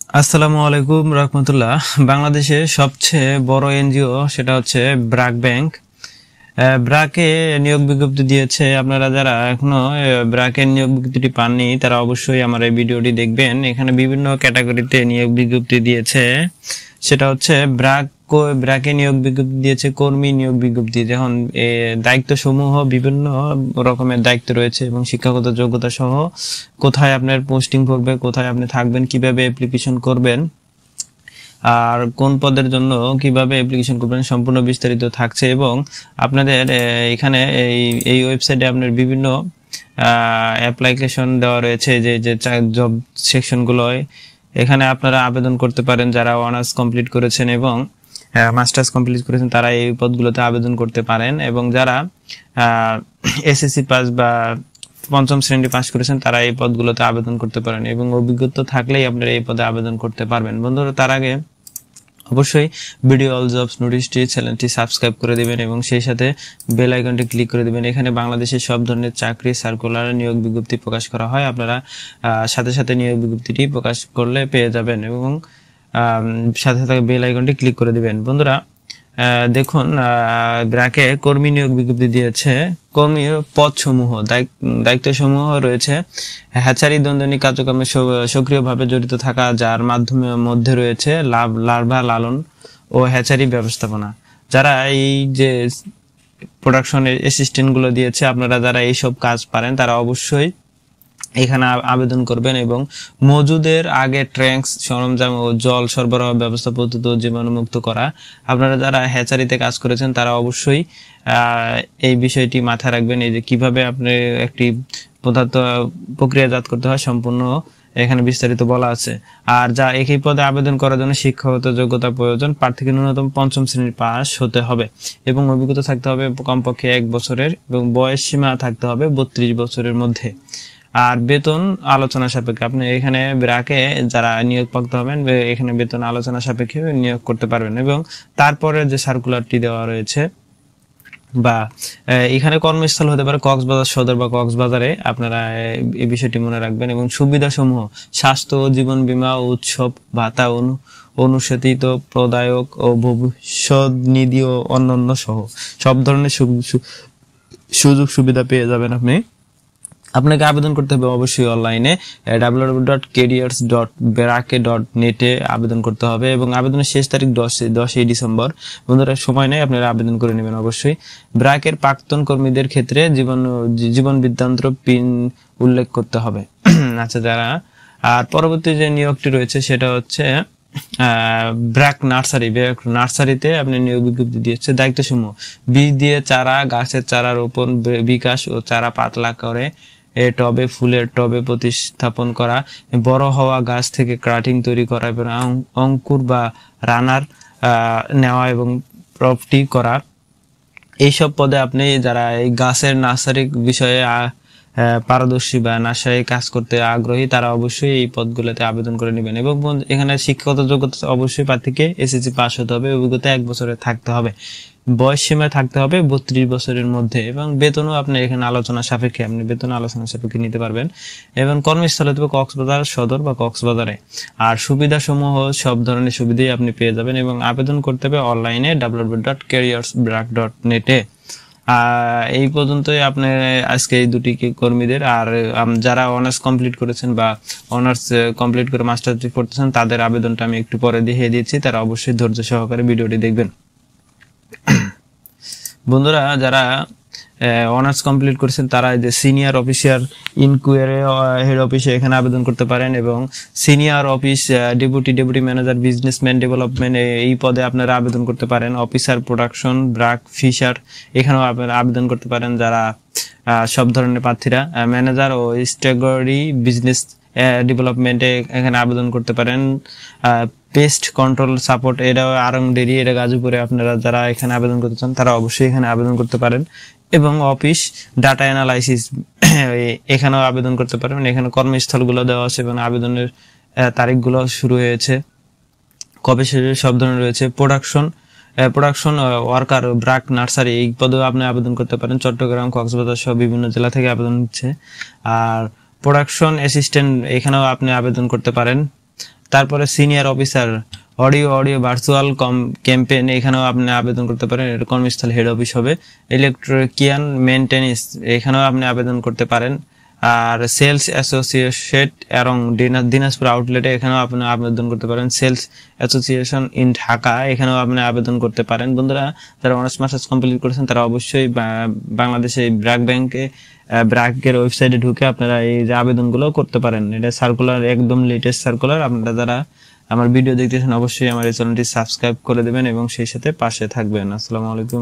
আসসালামু আলাইকুম রহমতুল্লাহ। বাংলাদেশে সবচেয়ে বড় এনজিও সেটা হচ্ছে ব্র্যাক ব্যাংক। ব্র্যাকে নিয়োগ বিজ্ঞপ্তি দিয়েছে। আপনারা যারা এখনো ব্র্যাকের নিয়োগ বিজ্ঞপ্তিটি পাননি তারা অবশ্যই আমার এই ভিডিওটি দেখবেন। এখানে বিভিন্ন ক্যাটাগরিতে নিয়োগ বিজ্ঞপ্তি দিয়েছে। সেটা হচ্ছে ব্র্যাকে নিয়োগ বিজ্ঞপ্তি দিয়েছে কর্মী নিয়োগ বিজ্ঞপ্তি। যেমন দায়িত্ব সমূহ বিভিন্ন রকমের দায়িত্ব রয়েছে এবং শিক্ষাগত যোগ্যতা সহ কোথায় আপনার পোস্টিং পড়বে, কোথায় আপনি থাকবেন, কিভাবে অ্যাপ্লিকেশন করবেন আর কোন পদের জন্য কিভাবে অ্যাপ্লিকেশন করবেন সম্পূর্ণ বিস্তারিত থাকছে। এবং আপনাদের এখানে এই ওয়েবসাইটে আপনার বিভিন্ন অ্যাপ্লিকেশন দেওয়া রয়েছে, যে জব সেকশনগুলো এখানে আপনারা আবেদন করতে পারেন। যারা অনার্স কমপ্লিট করেছেন এবং মাস্টার্স কমপ্লিট করেছেন তারা এই পদগুলোতে আবেদন করতে পারেন, এবং যারা এসএসসি পাস বা পঞ্চম শ্রেণী পাস করেছেন তারা এই পদগুলোতে আবেদন করতে পারেন, এবং অভিজ্ঞতা থাকলেই আপনারা এই পদে আবেদন করতে পারবেন। বন্ধুরা, তার আগে অবশ্যই ভিডিও অল জবস নোটিশটি চ্যানেলটি সাবস্ক্রাইব করে দিবেন এবং সেই সাথে বেল আইকনটি ক্লিক করে দিবেন। এখানে বাংলাদেশের সব ধরনের চাকরি সার্কুলার নিয়োগ বিজ্ঞপ্তি প্রকাশ করা হয়। আপনারা সাথে সাথে নিয়োগ বিজ্ঞপ্তিটি প্রকাশ করলে পেয়ে যাবেন এবং সাথে সাথে বেল আইকনটি ক্লিক করে দিবেন। বন্ধুরা দেখুন, ব্র্যাকে কর্মী নিয়োগ বিজ্ঞপ্তি দিয়েছে। কর্মী পদ সমূহ দায়িত্ব সমূহ রয়েছে হ্যাচারি দৈনন্দিন কার্যক্রমে সক্রিয়ভাবে জড়িত থাকা, যার মাধ্যমে মধ্যে রয়েছে লার্ভা লালন ও হ্যাচারি ব্যবস্থাপনা। যারা এই যে প্রোডাকশনের অ্যাসিস্ট্যান্ট গুলো দিয়েছে, আপনারা যারা এইসব কাজ পারেন তারা অবশ্যই এখানে আবেদন করবেন এবং মজুদের আগে ট্যাঙ্কস সরঞ্জাম ও জল সরবরাহ ব্যবস্থা পদ্ধতি জীবাণুমুক্ত করা। আপনারা যারা হ্যাচারিতে কাজ করেছেন তারা অবশ্যই এই বিষয়টি মাথায় রাখবেন, এই যে কিভাবে আপনি একটি পদার্থ প্রক্রিয়াজাত করতে হয় সম্পূর্ণ এখানে বিস্তারিত বলা আছে। আর যা একই পদে আবেদন করার জন্য শিক্ষাগত যোগ্যতা প্রয়োজন। প্রার্থীকে ন্যূনতম পঞ্চম শ্রেণীর পাস হতে হবে এবং অভিজ্ঞতা থাকতে হবে কমপক্ষে 1 বছরের, এবং বয়স সীমা থাকতে হবে 32 বছরের মধ্যে। আর বেতন আলোচনা সাপেক্ষে আপনি এখানে ব্র্যাকে যারা নিয়োগপ্রাপ্ত হবেন এখানে বেতন আলোচনা সাপেক্ষে নিয়োগ করতে পারবেন। এবং তারপরে যে সার্কুলারটি দেওয়া রয়েছে বা এখানে কর্মস্থল হতে পারে কক্সবাজার সদর বা কক্সবাজারে, আপনারা এই বিষয়টি মনে রাখবেন। এবং সুবিধা সমূহ স্বাস্থ্য ও জীবন বীমা, উৎসব ভাতা, অনুসাতিত প্রদায়ক ও ভবিষ্যৎ নিধি ও অন্যান্য সহ সব ধরনের সুযোগ সুবিধা পেয়ে যাবেন আপনি। আপনাকে আবেদন করতে হবে অবশ্যই অনলাইনে www.careers.brake.net এ আবেদন করতে হবে এবং আবেদনের শেষ তারিখ 10 ডিসেম্বর। বন্ধুরা, সময় নেই, আপনারা আবেদন করে নেবেন অবশ্যই। ব্র্যাকের প্রাক্তন কর্মীদের ক্ষেত্রে জীবন বৃত্তান্ত পিন উল্লেখ করতে হবে। আচ্ছা, যারা আর পরবর্তী যে নিয়োগটি রয়েছে সেটা হচ্ছে ব্র্যাক নার্সারিতে আপনি নিয়োগ বিজ্ঞপ্তি দিয়েছে। দায়িত্ব সমূহ বীজ দিয়ে চারা, গাছের চারা রোপণ, বিকাশ ও চারা পাতলা করে টবে, ফুলের টবে প্রতিস্থাপন করা, বড় হওয়া গাছ থেকে কাটিং তৈরি করা এবং অঙ্কুর বা রানার নেওয়া এবং প্রপটি করা। এইসব পদে আপনি যারা এই গাছের নার্সারি বিষয়ে পারদর্শী বা নার্সারি কাজ করতে আগ্রহী তারা অবশ্যই এই পদগুলোতে আবেদন করে নেবেন। এবং এখানে শিক্ষাগত যোগ্যতা অবশ্যই প্রার্থীকে এসএসসি পাস হতে হবে, অভিজ্ঞতা 1 বছরের থাকতে হবে, বয়স সীমা থাকতে হবে 32 বছরের মধ্যে, এবং বেতনও আপনি এখানে আলোচনা সাপেক্ষে আপনি বেতন আলোচনা সাপেক্ষে নিতে পারবেন। এবং কর্মস্থল হতে কক্সবাজার সদর বা কক্সবাজারে। আর সুবিধা সমূহ সব ধরনের সুবিধাই আপনি পেয়ে যাবেন এবং আবেদন করতে হবে অনলাইনে www.careersbrake.net এ। এই পর্যন্তই আপনি আজকে এই দুটি কর্মীদের। আর যারা অনার্স কমপ্লিট করেছেন বা অনার্স কমপ্লিট করে মাস্টার্স করতেছেন তাদের আবেদনটা আমি একটু পরে দেখিয়ে দিচ্ছি, তারা অবশ্যই ধৈর্য সহকারে ভিডিওটি দেখবেন। বন্ধুরা, যারা অনার্স কমপ্লিট করেছেন তারা যে সিনিয়র অফিসার ইনকোয়ারি হেড অফিসে এখানে আবেদন করতে পারেন, এবং senior office deputy manager businessman development এই পদে আপনারা আবেদন করতে পারেন। অফিসার প্রোডাকশন ব্র্যাক ফিশার এখানেও আপনারা আবেদন করতে পারেন যারা সব ধরনের প্রার্থীরা। ম্যানেজার ও স্ট্র্যাটেজি বিজনেস ডেভেলপমেন্টে এখানে আবেদন করতে পারেন। পেস্ট কন্ট্রোল সাপোর্ট এটা আরংডেরি, এটা গাজীপুরে, আপনারা যারা এখানে আবেদন করতে চান তারা অবশ্যই এখানে আবেদন করতে পারেন। এবং অফিস ডাটা অ্যানালাইসিস এখানেও আবেদন করতে পারেন। এখানে কর্মস্থলগুলো দেওয়া আছে এবং আবেদনের তারিখগুলো শুরু হয়েছে, কবে শেষ, সব ধরনের রয়েছে। প্রোডাকশন ওয়ার্কার ব্র্যাক নার্সারি এই পদেও আপনি আবেদন করতে পারেন। চট্টগ্রাম, কক্সবাজার সহ বিভিন্ন জেলা থেকে আবেদন হচ্ছে। আর প্রোডাকশন অ্যাসিস্ট্যান্ট এখানেও আপনি আবেদন করতে পারেন। তারপরে senior officer audio virtual campaign, এখানেও আপনি আবেদন করতে পারেন। এটা কর্মস্থল হেড অফিস হবে। ইলেকট্রিশিয়ান মেইনটেনেন্স, এখানেও আপনি আবেদন করতে পারেন। আর সেলস অ্যাসোসিয়েট এবং দিনাজপুর আউটলেটে, এখানেও আপনি আবেদন করতে পারেন। সেলস অ্যাসোসিয়েশন ইন ঢাকা, এখানেও আপনি আবেদন করতে পারেন। বন্ধুরা, যারা অনার্স মাস্টার্স কমপ্লিট করেছেন তারা অবশ্যই বাংলাদেশে ব্র্যাকের ওয়েবসাইটে ঢুকে আপনারা এই যে আবেদনগুলো করতে পারেন। এটা সার্কুলার, একদম লেটেস্ট সার্কুলার। আপনারা যারা আমার ভিডিও দেখতেছেন অবশ্যই আমার এই চ্যানেলটি সাবস্ক্রাইব করে দেবেন এবং সেই সাথে পাশে থাকবেন। আসসালামু আলাইকুম।